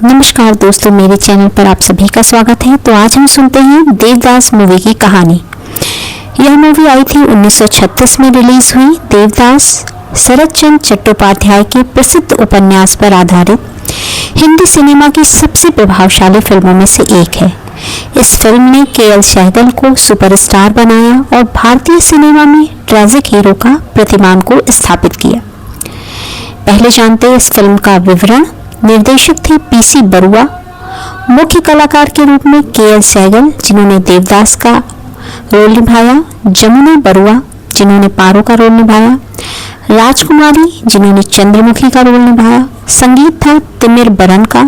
नमस्कार दोस्तों, मेरे चैनल पर आप सभी का स्वागत है। तो आज हम सुनते हैं देवदास मूवी की कहानी। यह मूवी आई थी 1936 में रिलीज हुई। देवदास शरद चंद्र चट्टोपाध्याय के प्रसिद्ध उपन्यास पर आधारित हिंदी सिनेमा की सबसे प्रभावशाली फिल्मों में से एक है। इस फिल्म ने के.एल. सहगल को सुपरस्टार बनाया और भारतीय सिनेमा में ट्रैजिक हीरो का प्रतिमान को स्थापित किया। पहले जानते हैं इस फिल्म का विवरण। निर्देशक थे पी.सी. बरुआ। मुख्य कलाकार के रूप में के.एल. सहगल, जिन्होंने देवदास का रोल निभाया, जमुना बरुआ, जिन्होंने पारो का रोल निभाया, राजकुमारी, जिन्होंने चंद्रमुखी का रोल निभाया। संगीत था तिमिर बरन का,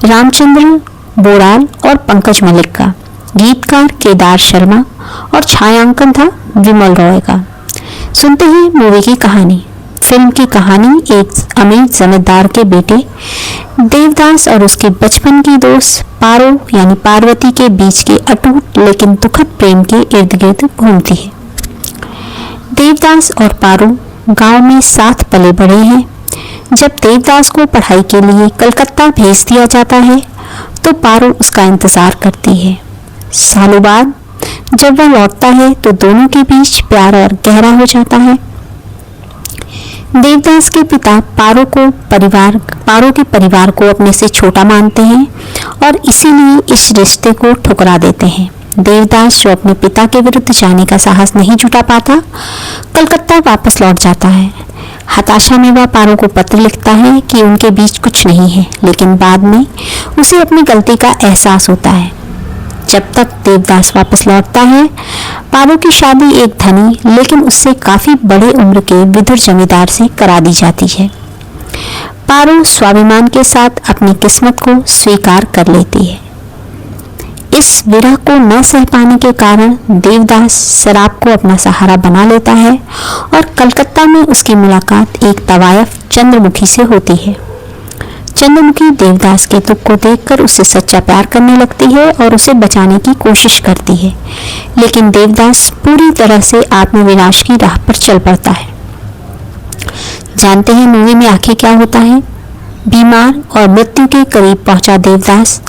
रामचंद्र बोराल और पंकज मलिक का। गीतकार केदार शर्मा और छायांकन था विमल रॉय का। सुनते हैं मूवी की कहानी। फिल्म की कहानी एक अमीर जमींदार के बेटे देवदास और उसके बचपन की दोस्त पारो यानी पार्वती के बीच के अटूट लेकिन दुखद प्रेम के इर्द गिर्द घूमती है। देवदास और पारो गांव में साथ पले बढ़े हैं। जब देवदास को पढ़ाई के लिए कलकत्ता भेज दिया जाता है तो पारो उसका इंतजार करती है। सालों बाद जब वह लौटता है तो दोनों के बीच प्यार और गहरा हो जाता है। देवदास के पिता पारो के परिवार को अपने से छोटा मानते हैं और इसीलिए इस रिश्ते को ठुकरा देते हैं। देवदास, जो अपने पिता के विरुद्ध जाने का साहस नहीं जुटा पाता, कलकत्ता वापस लौट जाता है। हताशा में वह पारो को पत्र लिखता है कि उनके बीच कुछ नहीं है, लेकिन बाद में उसे अपनी गलती का एहसास होता है। जब तक देवदास वापस लौटता है, पारो की शादी एक धनी लेकिन उससे काफी बड़े उम्र के विदुर जमींदार से करा दी जाती है। पारो स्वाभिमान के साथ अपनी किस्मत को स्वीकार कर लेती है। इस विरह को न सह पाने के कारण देवदास शराब को अपना सहारा बना लेता है और कलकत्ता में उसकी मुलाकात एक तवायफ चंद्रमुखी से होती है। चंद्रमुखी देवदास के दुख को देखकर उससे सच्चा प्यार करने लगती है और उसे बचाने की कोशिश करती है, लेकिन देवदास पूरी तरह से आत्मविनाश की राह पर चल पड़ता है। जानते हैं मूवी में आखिर क्या होता है। बीमार और मृत्यु के करीब पहुंचा देवदास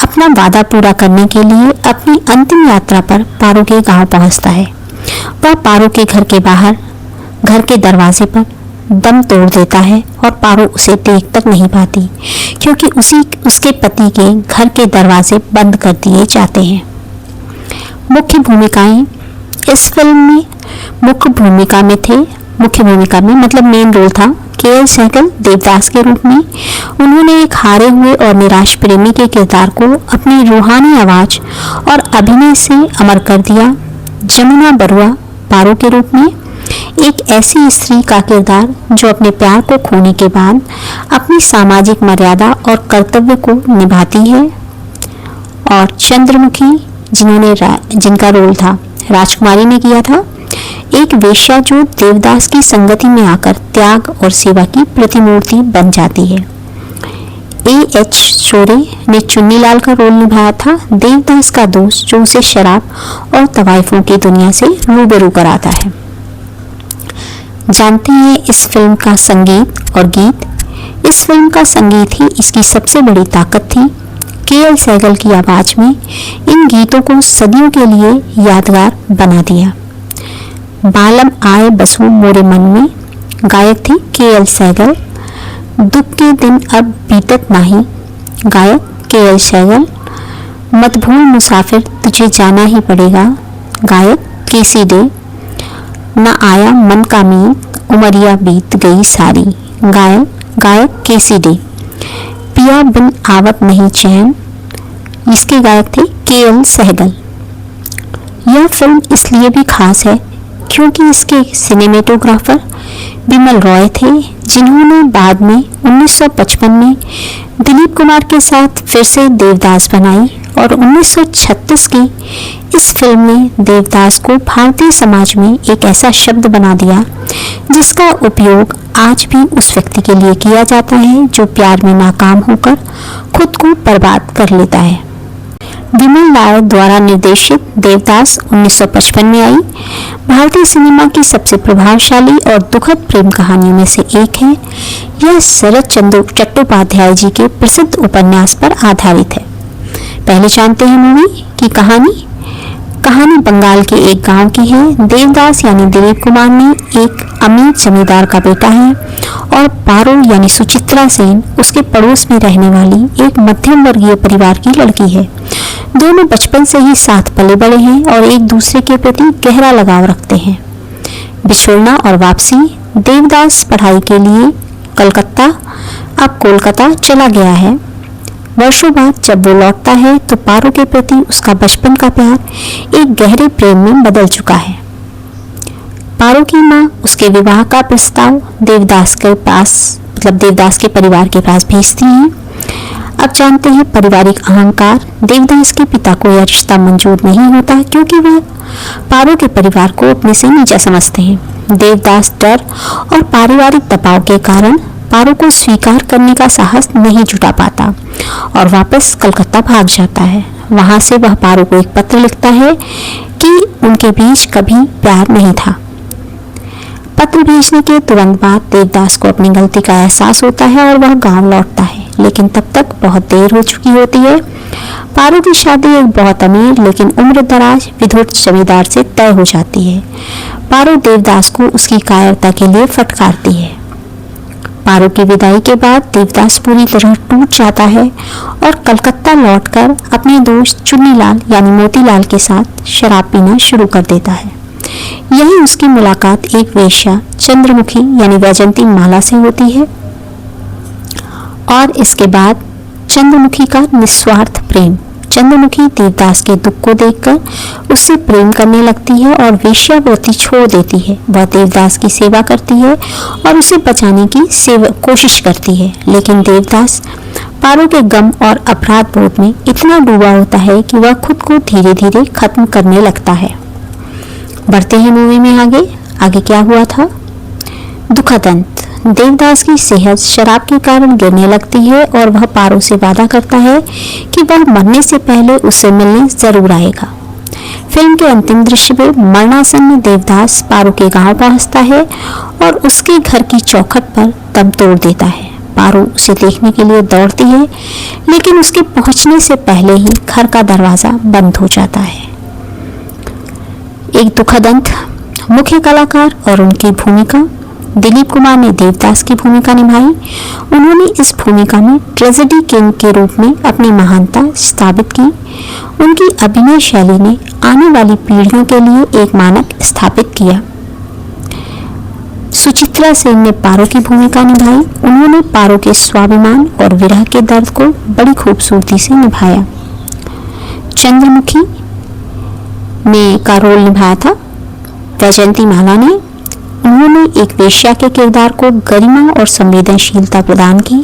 अपना वादा पूरा करने के लिए अपनी अंतिम यात्रा पर पारो के गांव पहुंचता है। वह पारो के घर के बाहर घर के दरवाजे पर दम तोड़ देता है और पारो उसे देख तक नहीं पाती, क्योंकि उसके पति के घर के दरवाजे बंद कर दिए जाते हैं। मुख्य भूमिकाएं इस फिल्म में मुख्य भूमिका में मतलब मेन रोल था के.एल. सहगल देवदास के रूप में। उन्होंने एक हारे हुए और निराश प्रेमी के किरदार को अपनी रूहानी आवाज और अभिनय से अमर कर दिया। जमुना बरुआ पारो के रूप में एक ऐसी स्त्री का किरदार जो अपने प्यार को खोने के बाद अपनी सामाजिक मर्यादा और कर्तव्य को निभाती है। और चंद्रमुखी, जिनका रोल था राजकुमारी ने किया था, एक वेश्या जो देवदास की संगति में आकर त्याग और सेवा की प्रतिमूर्ति बन जाती है। ए.एच. शोरे ने चुन्नीलाल का रोल निभाया था, देवदास का दोस्त, जो उसे शराब और तवाइफों की दुनिया से रूबरू कराता है। जानते हैं इस फिल्म का संगीत और गीत। इस फिल्म का संगीत ही इसकी सबसे बड़ी ताकत थी। के.एल. सहगल की आवाज में इन गीतों को सदियों के लिए यादगार बना दिया। बालम आए बसु मोरे मन में गायक थे के.एल. सहगल। दुख के दिन अब बीतत नाही गायक के.एल. सहगल। मत भूल मुसाफिर तुझे जाना ही पड़ेगा गायक के.सी. डे। न आया मन का मीत उमरिया बीत गई सारी गायक के.सी. डे। पिया बिन आवत नहीं चैन, इसके गायक थे के.एल. सहगल। यह फिल्म इसलिए भी खास है क्योंकि इसके सिनेमेटोग्राफर विमल रॉय थे, जिन्होंने बाद में 1955 में दिलीप कुमार के साथ फिर से देवदास बनाई और 1936 की इस फिल्म में देवदास को भारतीय समाज में एक ऐसा शब्द बना दिया जिसका उपयोग आज भी उस व्यक्ति के लिए किया जाता है जो प्यार में नाकाम होकर खुद को बर्बाद कर लेता है। विमल लाल द्वारा निर्देशित देवदास 1955 में आई भारतीय सिनेमा की सबसे प्रभावशाली और दुखद प्रेम कहानियों में से एक है। यह शरद चंद्र चट्टोपाध्याय जी के प्रसिद्ध उपन्यास पर आधारित है। पहले जानते हैं मूवी की कहानी। कहानी बंगाल के एक गांव की है। देवदास यानी दिलीप कुमार ने एक अमीर जमींदार का बेटा है और पारो यानी सुचित्रा सेन उसके पड़ोस में रहने वाली एक मध्यम वर्गीय परिवार की लड़की है। दोनों बचपन से ही साथ पले बड़े हैं और एक दूसरे के प्रति गहरा लगाव रखते हैं। बिछुड़ना और वापसी। देवदास पढ़ाई के लिए कलकत्ता अब कोलकाता चला गया है। वर्षों बाद जब वो लौटता है तो पारो के प्रति उसका बचपन का प्यार एक गहरे प्रेम में बदल चुका है। पारो की माँ उसके विवाह का प्रस्ताव देवदास के पास देवदास के परिवार के पास भेजती है। अब जानते हैं पारिवारिक अहंकार। देवदास के पिता को यह रिश्ता मंजूर नहीं होता क्योंकि वह पारो के परिवार को अपने से नीचा समझते हैं। देवदास डर और पारिवारिक दबाव के कारण पारो को स्वीकार करने का साहस नहीं जुटा पाता और वापस कलकत्ता भाग जाता है। वहां से वह पारो को एक पत्र लिखता है कि उनके बीच कभी प्यार नहीं था। पत्र भेजने के तुरंत बाद देवदास को अपनी गलती का एहसास होता है और वह गांव लौटता है, लेकिन तब तक बहुत देर हो चुकी होती है। पारो की शादी एक बहुत अमीर लेकिन उम्र दराज विधुर जमींदार से तय हो जाती है। पारो देवदास को उसकी कायरता के लिए फटकारती है। पारो की विदाई के बाद देवदास पूरी तरह टूट जाता है और कलकत्ता लौटकर अपने दोस्त चुन्नीलाल यानी मोतीलाल के साथ शराब पीना शुरू कर देता है। यही उसकी मुलाकात एक वेश्या चंद्रमुखी यानी वैजंती माला से होती है और इसके बाद चंद्रमुखी का निस्वार्थ प्रेम। चंद्रमुखी देवदास के दुख को देखकर उससे प्रेम करने लगती है और वेश्यावृत्ति छोड़ देती है। वह देवदास की सेवा करती है और उसे बचाने की कोशिश करती है, लेकिन देवदास पारो के गम और अपराध बोध में इतना डूबा होता है कि वह खुद को धीरे धीरे खत्म करने लगता है। बढ़ते हैं मूवी में आगे क्या हुआ था। दुखद अंत। देवदास की सेहत शराब के कारण गिरने लगती है और वह पारो से वादा करता है कि वह मरने से पहले उससे मिलने जरूर आएगा। फिल्म के अंतिम दृश्य में मरणासन्न देवदास पारो के गांव पहुंचता है और उसके घर की चौखट पर दम तोड़ देता है। पारो उसे देखने के लिए दौड़ती है, लेकिन उसके पहुंचने से पहले ही घर का दरवाजा बंद हो जाता है। एक दुखद अंत। मुख्य कलाकार और उनकी भूमिका। दिलीप कुमार ने देवदास की भूमिका निभाई। उन्होंने इस भूमिका में ट्रेजेडी किंग के रूप में अपनी महानता स्थापित की। उनकी अभिनय शैली ने आने वाली पीढ़ियों के लिए एक मानक स्थापित किया। सुचित्रा सेन ने पारो की भूमिका निभाई। उन्होंने पारो के स्वाभिमान और विरह के दर्द को बड़ी खूबसूरती से निभाया। चंद्रमुखी ने का रोल निभाया था वैजंती माला ने। उन्होंने एक वेश्या के किरदार को गरिमा और संवेदनशीलता प्रदान की,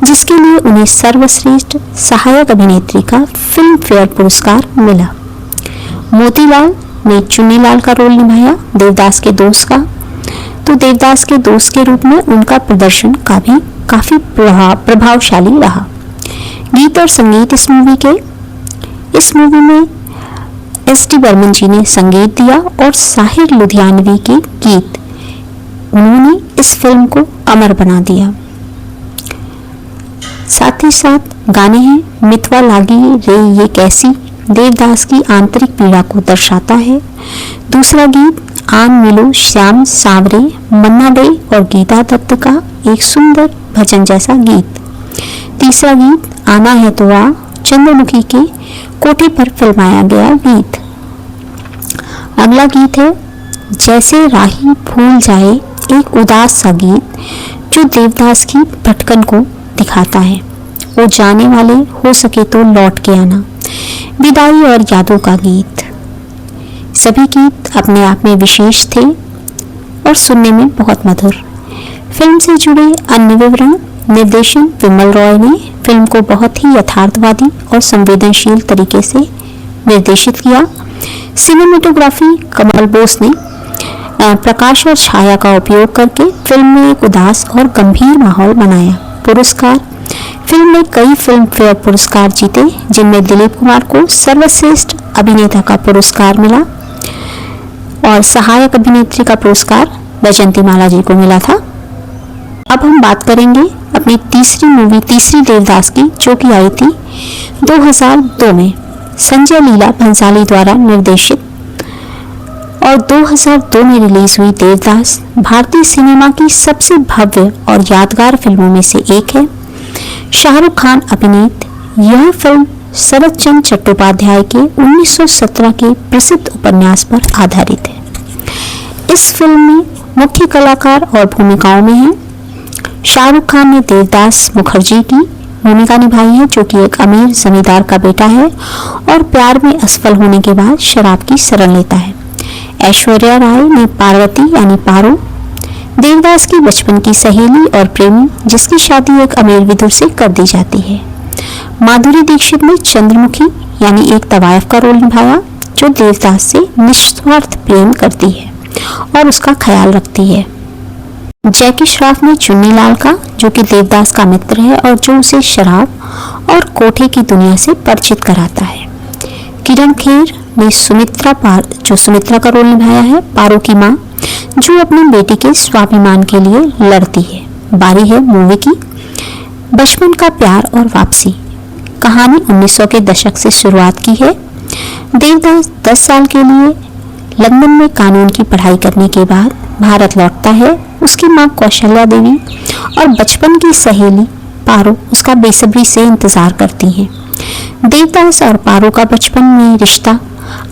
जिसके लिए उन्हें सर्वश्रेष्ठ सहायक अभिनेत्री का फिल्म फेयर पुरस्कार मिला। मोतीलाल ने चुन्नीलाल का रोल निभाया देवदास के दोस्त का। तो देवदास के दोस्त के रूप में उनका प्रदर्शन काफी प्रभावशाली रहा। गीत और संगीत इस मूवी में एस.डी. बर्मन जी ने संगीत दिया और साहिर लुधियानवी के गीत उन्होंने इस फिल्म को अमर बना दिया। साथ ही साथ गाने हैं मितवा लागी रे ये कैसी, देवदास की आंतरिक पीड़ा को दर्शाता है। दूसरा गीत आन मिलो श्याम सांवरे, मन्ना डे और गीता दत्त का एक सुंदर भजन जैसा गीत। तीसरा गीत आना है तो आ, चंद्रमुखी के कोठे पर फिल्माया गया गीत। अगला गीत है जैसे राही भूल जाए, एक उदास सा गीत जो देवदास की भटकन को दिखाता है। वो जाने वाले हो सके तो लौट के आना, विदाई और यादों का गीत। सभी गीत अपने आप में विशेष थे और सुनने में बहुत मधुर। फिल्म से जुड़े अन्य विवरण। निर्देशन विमल रॉय ने फिल्म को बहुत ही यथार्थवादी और संवेदनशील तरीके से निर्देशित किया। सिनेमेटोग्राफी कमल बोस ने प्रकाश और छाया का उपयोग करके फिल्म में एक उदास और गंभीर माहौल बनाया। पुरस्कार फिल्म ने कई फिल्म फेयर पुरस्कार जीते, जिनमें दिलीप कुमार को सर्वश्रेष्ठ अभिनेता का पुरस्कार मिला और सहायक अभिनेत्री का पुरस्कार वैजंती माला जी को मिला था। अब हम बात करेंगे अपनी तीसरी देवदास की, जो कि आई थी 2002 में संजय लीला भंसाली द्वारा निर्देशित और 2002 में रिलीज हुई देवदास भारतीय सिनेमा की सबसे भव्य और यादगार फिल्मों में से एक है। शाहरुख खान अभिनीत यह फिल्म शरद चंद्र चट्टोपाध्याय के 1917 के प्रसिद्ध उपन्यास पर आधारित है। इस फिल्म में मुख्य कलाकार और भूमिकाओं में हैं शाहरुख खान ने देवदास मुखर्जी की भूमिका निभाई है, जो कि एक अमीर जमींदार का बेटा है और प्यार में असफल होने के बाद शराब की शरण लेता है। ऐश्वर्या राय ने पार्वती यानी पारो, देवदास की बचपन की सहेली और प्रेमी, जिसकी शादी एक अमीर विदुर से कर दी जाती है। माधुरी दीक्षित ने चंद्रमुखी यानी एक तवायफ का रोल निभाया, जो देवदास से निस्वार्थ प्रेम करती है और उसका ख्याल रखती है। जैकी श्रॉफ ने चुन्नीलाल का, जो कि देवदास का मित्र है और जो उसे शराब और कोठे की दुनिया से परिचित कराता है। किरण खेर ने सुमित्रा का रोल निभाया है, पारो की माँ, जो अपने बेटे के स्वाभिमान के लिए लड़ती है। बारी है मूवी की। बचपन का प्यार और वापसी कहानी 1900 के दशक से शुरुआत की है। देवदास 10 साल के लिए लंदन में कानून की पढ़ाई करने के बाद भारत लौटता है। उसकी मां कौशल्या देवी और बचपन की सहेली पारो उसका बेसब्री से इंतजार करती हैं। देवदास और पारो का बचपन में रिश्ता,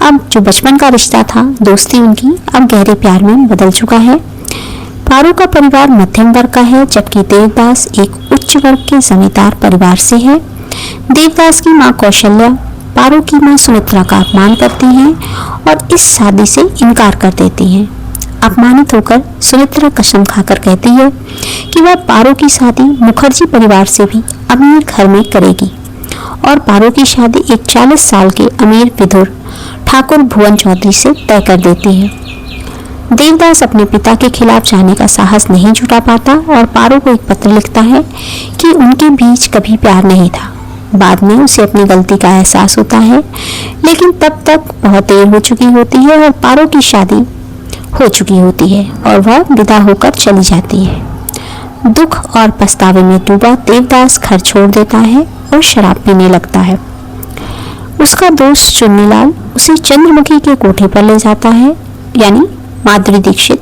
अब जो बचपन का रिश्ता था, दोस्ती उनकी अब गहरे प्यार में बदल चुका है। पारो का परिवार मध्यम वर्ग का है, जबकि देवदास एक उच्च वर्ग के जमींदार परिवार से है। देवदास की मां कौशल्या पारो की मां सुमित्रा का अपमान करती हैं और इस शादी से इनकार कर देती हैं। अपमानित होकर सुमित्रा कसम खाकर कहती है कि वह पारो की शादी मुखर्जी परिवार से भी अमीर घर में करेगी और पारो की शादी एक 40 साल के अमीर विदुर ठाकुर भुवन चौधरी से तय कर देती है। देवदास अपने पिता के खिलाफ जाने का साहस नहीं जुटा पाता और पारो को एक पत्र लिखता है कि उनके बीच कभी प्यार नहीं था। बाद में उसे अपनी गलती का एहसास होता है, लेकिन तब तक बहुत देर हो चुकी होती है और पारो की शादी हो चुकी होती है और वह विदा होकर चली जाती है। दुख और पछतावे में डूबा देवदास घर छोड़ देता है और शराब पीने लगता है। उसका दोस्त चुन्नीलाल उसे चंद्रमुखी के कोठे पर ले जाता है, यानी माधुरी दीक्षित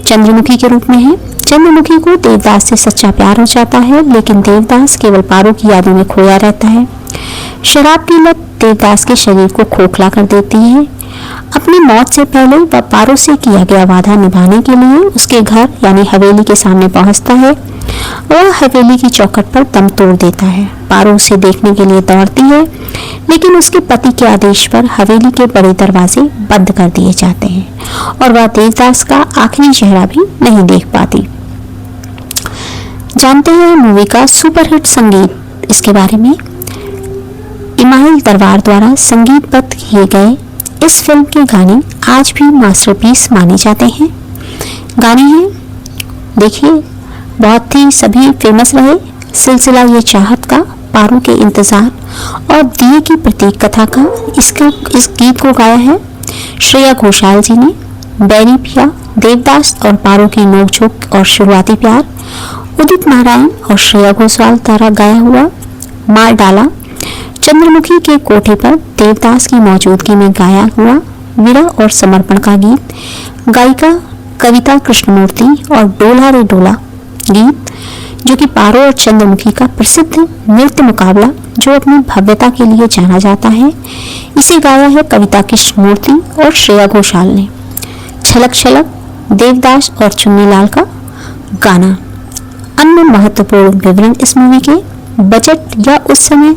चंद्रमुखी के रूप में है। चंद्रमुखी को देवदास से सच्चा प्यार हो जाता है, लेकिन देवदास केवल पारो की यादों में खोया रहता है। शराब की लत देवदास के शरीर को खोखला कर देती है। अपनी मौत से पहले वह पारो से किया गया वादा निभाने के लिए उसके घर यानी हवेली के सामने पहुंचता है। वह हवेली की चौखट पर दम तोड़ देता है। पारो उसे देखने के लिए दौड़ती है, लेकिन उसके पति के आदेश पर हवेली के बड़े दरवाजे बंद कर दिए जाते हैं और वह देवदास का आखिरी चेहरा भी नहीं देख पाती। जानते हैं मूवी का सुपरहिट संगीत इसके बारे में। इमाइल दरबार द्वारा संगीतबद्ध किए गए इस फिल्म के गाने आज भी मास्टरपीस माने जाते हैं। गाने हैं, देखिए, बहुत ही सभी फेमस रहे। सिलसिला ये चाहत का, पारो के इंतजार और दिए की प्रतीक कथा का इस गीत को गाया है श्रेया घोषाल जी ने। बैरी पिया, देवदास और पारो की नोकझोंक और शुरुआती प्यार, उदित नारायण और श्रेया घोषाल द्वारा गाया हुआ मार डाला, चंद्रमुखी के कोठे पर देवदास की मौजूदगी में गाया हुआ विरह और समर्पण का गीत, गायिका कविता कृष्णमूर्ति और डोला रे डोला गीत, जो कि पारो और चंद्रमुखी का प्रसिद्ध नृत्य मुकाबला जो अपनी भव्यता के लिए जाना जाता है, इसे गाया है कविता कृष्णमूर्ति और श्रेया घोषाल ने। छलक छलक, देवदास और चुन्नीलाल का गाना। अन्य महत्वपूर्ण विवरण इस मूवी के। बजट या उस समय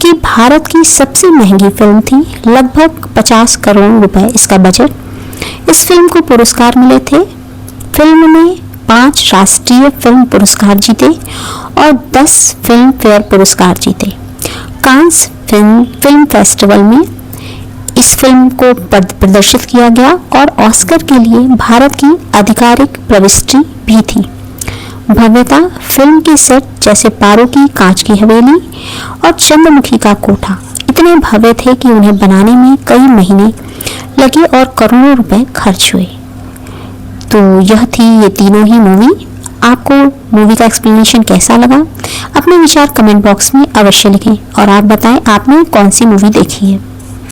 की भारत की सबसे महंगी फिल्म थी, लगभग 50 करोड़ रुपए इसका बजट। इस फिल्म को पुरस्कार मिले थे। फिल्म ने 5 राष्ट्रीय फिल्म पुरस्कार जीते और 10 फिल्म फेयर पुरस्कार जीते। कांस फिल्म फेस्टिवल में इस फिल्म को प्रदर्शित किया गया और ऑस्कर के लिए भारत की आधिकारिक प्रविष्टि भी थी। भव्यता फिल्म की सेट जैसे पारो की कांच की हवेली और चंद्रमुखी का कोठा इतने भव्य थे कि उन्हें बनाने में कई महीने लगे और करोड़ों रुपए खर्च हुए। तो यह थी ये तीनों ही मूवी। आपको मूवी का एक्सप्लेनेशन कैसा लगा? अपने विचार कमेंट बॉक्स में अवश्य लिखें और आप बताएं आपने कौन सी मूवी देखी है।